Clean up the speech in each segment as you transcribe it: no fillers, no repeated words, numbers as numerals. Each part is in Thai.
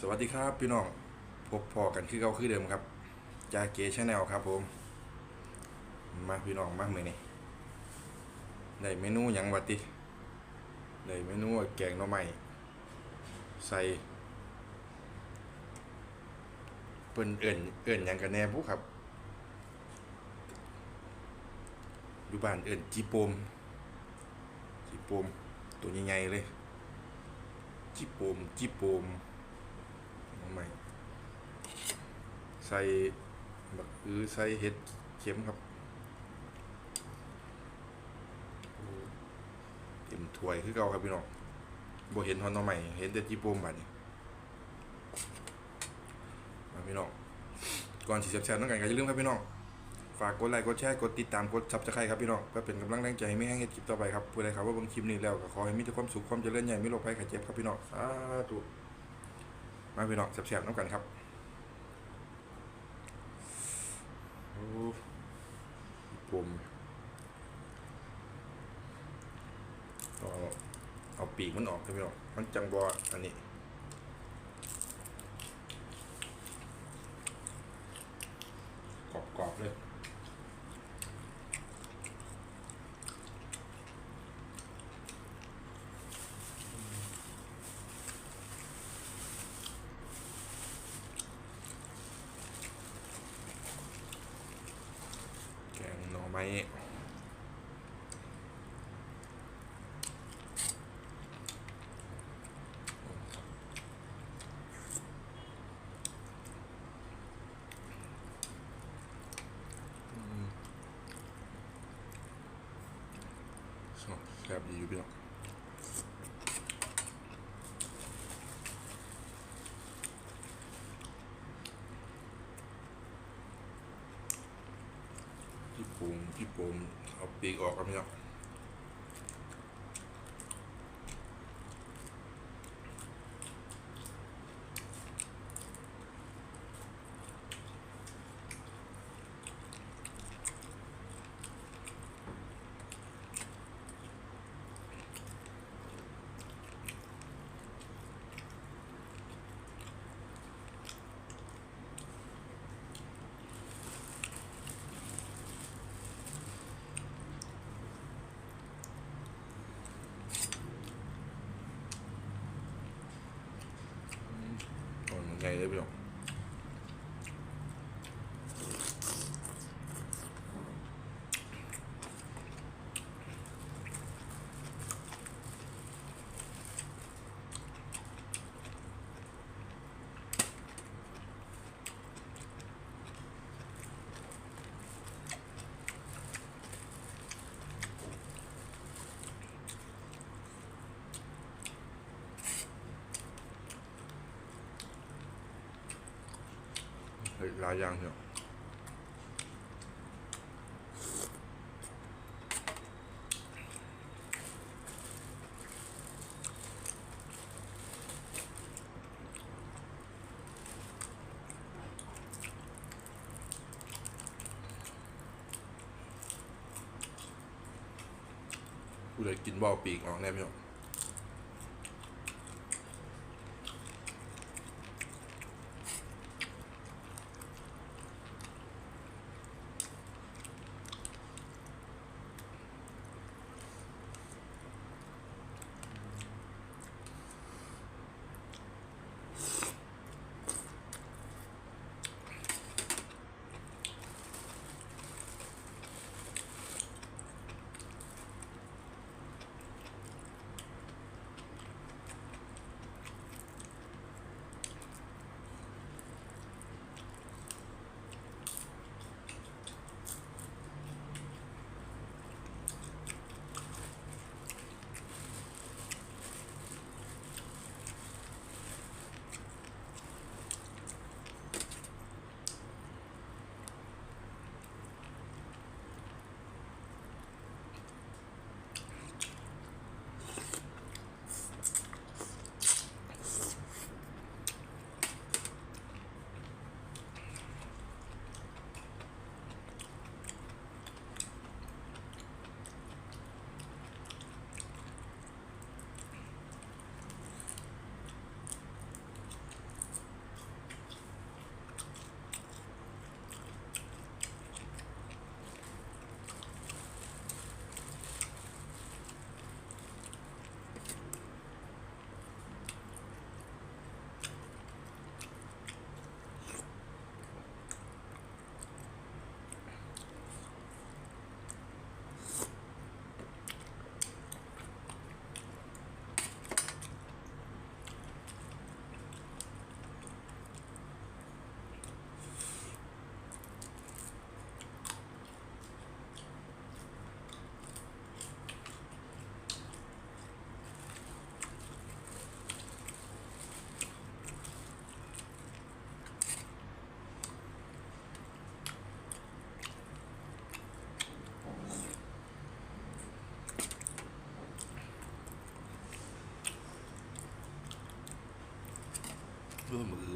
สวัสดีครับพี่น้องพบพอกันคือเก่าคือเดิมครับจาเก๋ชาแนลครับผมมาพี่น้องมาเมื่อนี้ได้เมนูหยังวัดติได้เมนูแกงหน่อไม้ใส่เปิ้นเอิ่นหยังกันแน่ผู้ครับอยู่บ้านเอิ่นจีโปมตัวใหญ่ๆเลยจีโปมหน่อไม้ใส่ใส่เห็ดเข็มครับเต็มถ้วยคือเก่าครับพี่น้องบ่เห็นฮอนหน่อไม้เห็นแต่จีโปมบัดนี้มาพี่น้องก่อนสิแซ่บๆต้องกันก็อย่าลืมครับพี่น้องฝากกดไลค์กดแชร์กดติดตามกดซับสไครต์ครับพี่น้องเพื่อเป็นกำลังแรงใจให้ไม่ให้เฮ็ดคลิปต่อไปครับผู้ใดครับว่าเบิ่งคลิปนี้แล้วก็ขอให้มีแต่ความสุขความเจริญใหญ่ไม่โรคภัยไข้เจ็บครับพี่น้องสาธุมาพี่น้องแซ่บๆน้ำกันครับโอ้ผมเอาเอาปีกมันออกครับพี่น้องมันจังบ่อันนี้กรอบๆเลยแกงหน่อไม้แซ่บดีอยู่พี่น้องพี่ปรุงเอาปีกออกครับพี่น้องมันใหญ่เลยพี่น้องหลายอย่างพี่น้องผู้ใดกินบ่เอาปีกออกแน่พี่น้อง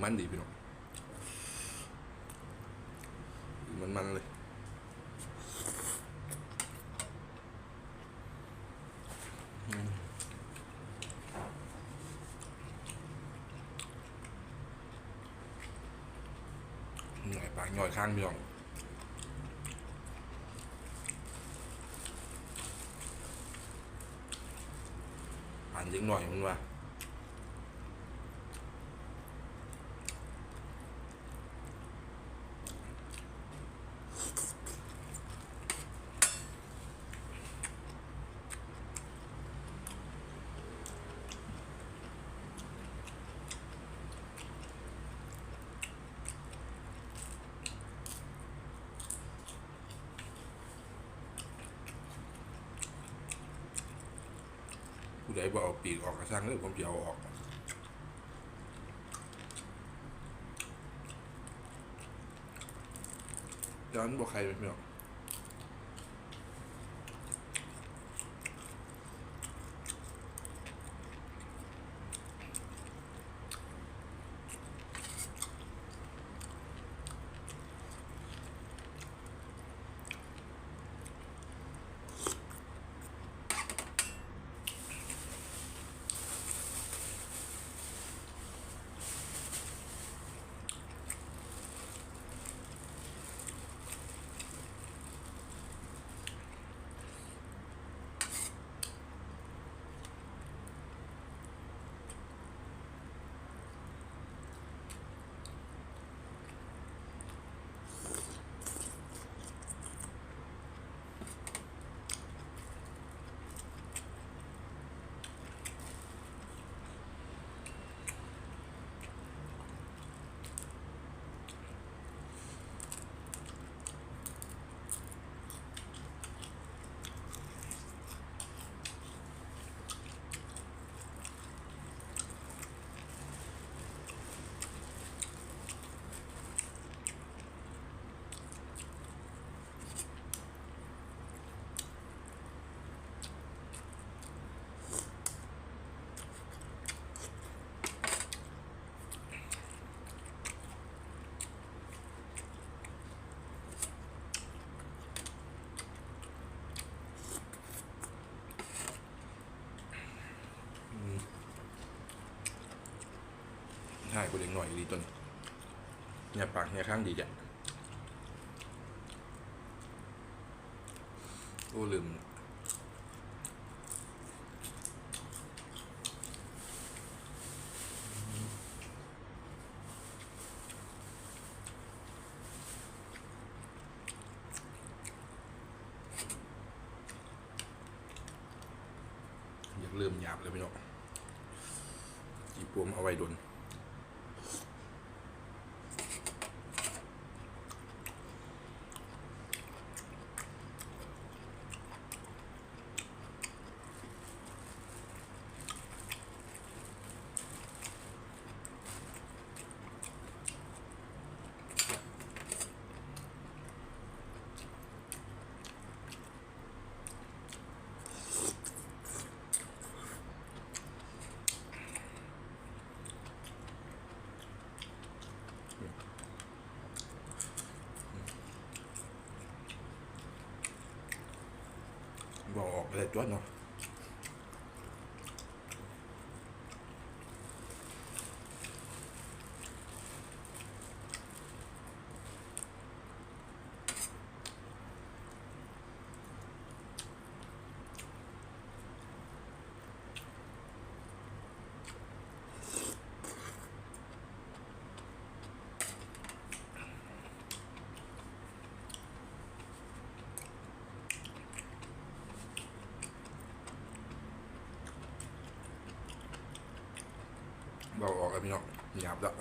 มันดีพี่น้องมันเลยหน่อยปากหน่อยข้างพี่น้องอ่านยิ่งหน่อยมันว่าผู้ใดบ่เอาปีกออกกระซังเลยผมจะเอาออกย้อนบอกใครไม่หรอกใช่กูเล็กหน่อยดีตัวนี้เนี่ยปากเนี่ยข้างดีจ้ะโอ้ลืมอยากลืมหยาบเลยพี่น้องจีปวมเอาไว้โดนบอกออกอะไรตัวเนาะบอกออกแล้วพี่น้องหยาบแล้ว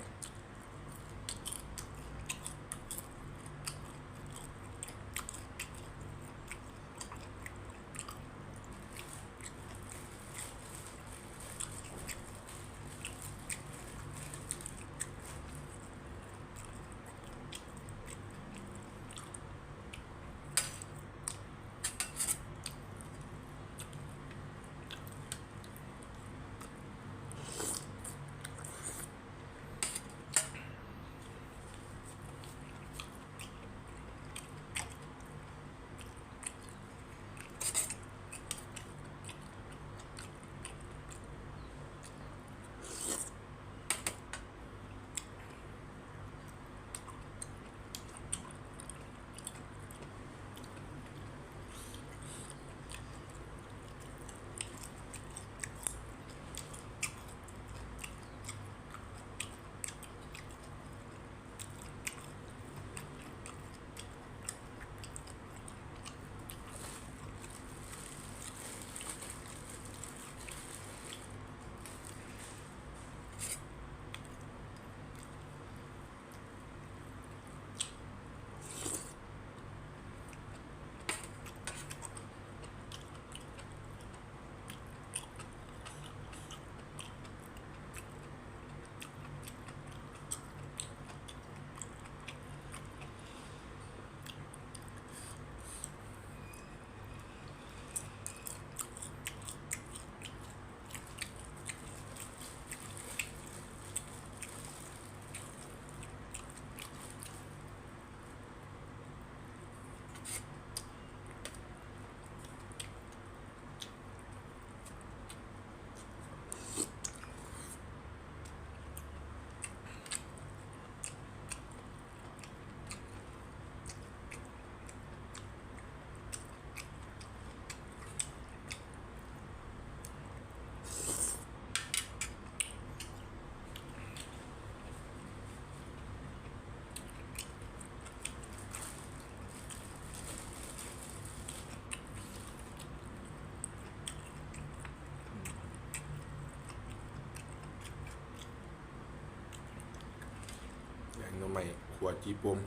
ขัวจีปม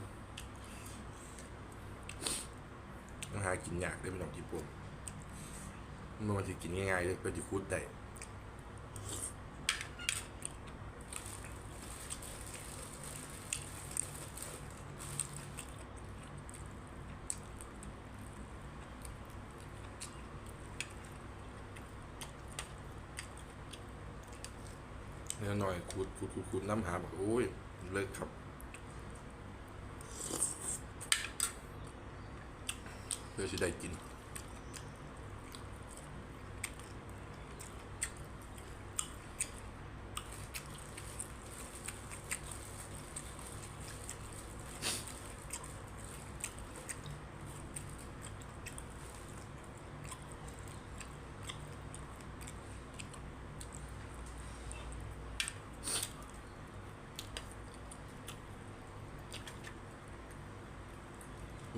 ต้องหากินยากได้ไม่ต้องจีปมมันจะกินง่ายๆเลยเป็นจีคูดได้เนื้อหน่อยขูดน้ำหาบอกโอ้ยเลิกครับเพื่อจะได้กิน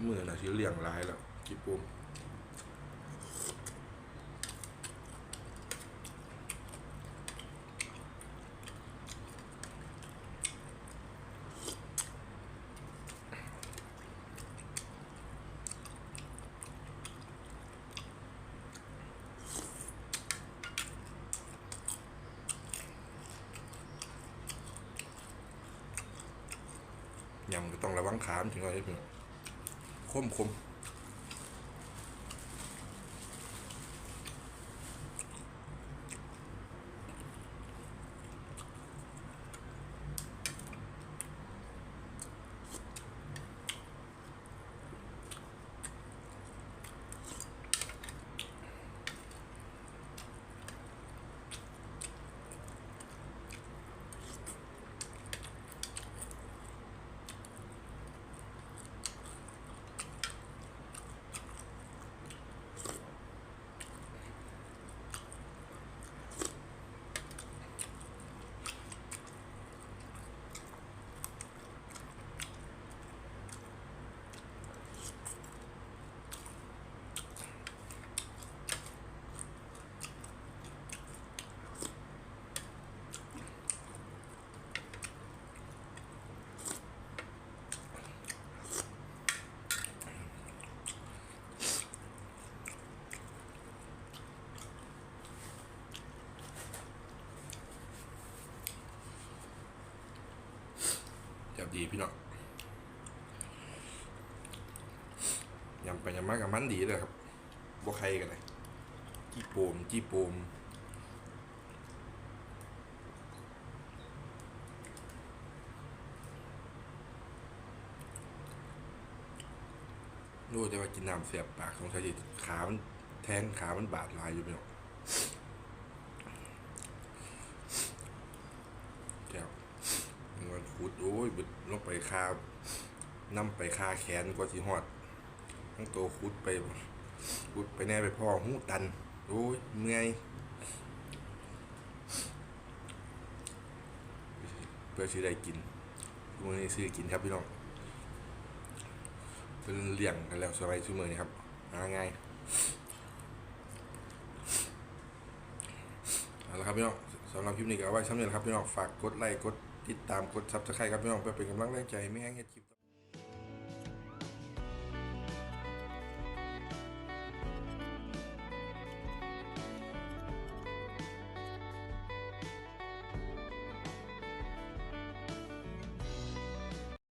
มือน่ะชื่อเลี้ยงร้ายแล้วจีปมยำก็ต้องระวังขามถึงอะไรเพื่อนคมจับดีพี่น้องยำไปยำมากับมันดีเลยครับบ่ใครกันเลยจีปมรู้แต่ว่ากินน้ำเสียบปากสงสัยจะขามันแทงขามันบาดลายอยู่พี่น้องแก้วมันขูดโอ้ยบึดลงไปคาน้ำไปคาแขนกว่าสิหอดทั้งตัวขูดไปแน่ไปพ่อหูตันโอ้ยเมื่อยเพื่อซื้อได้กินมื้อนี้ซื้อกินครับพี่น้องเป็นเลี้ยงกันแล้วสบายชั่วโมงนี้ครับง่ายเอาละครับพี่น้องสำหรับคลิปนี้ก็เอาไว้สำเร็จครับพี่น้องฝากกดไลค์กดติดตามกดซับสไครต์ครับพี่น้องเพื่อเป็นกำลังแรงใจไม่ให้เฮ็ดคลิป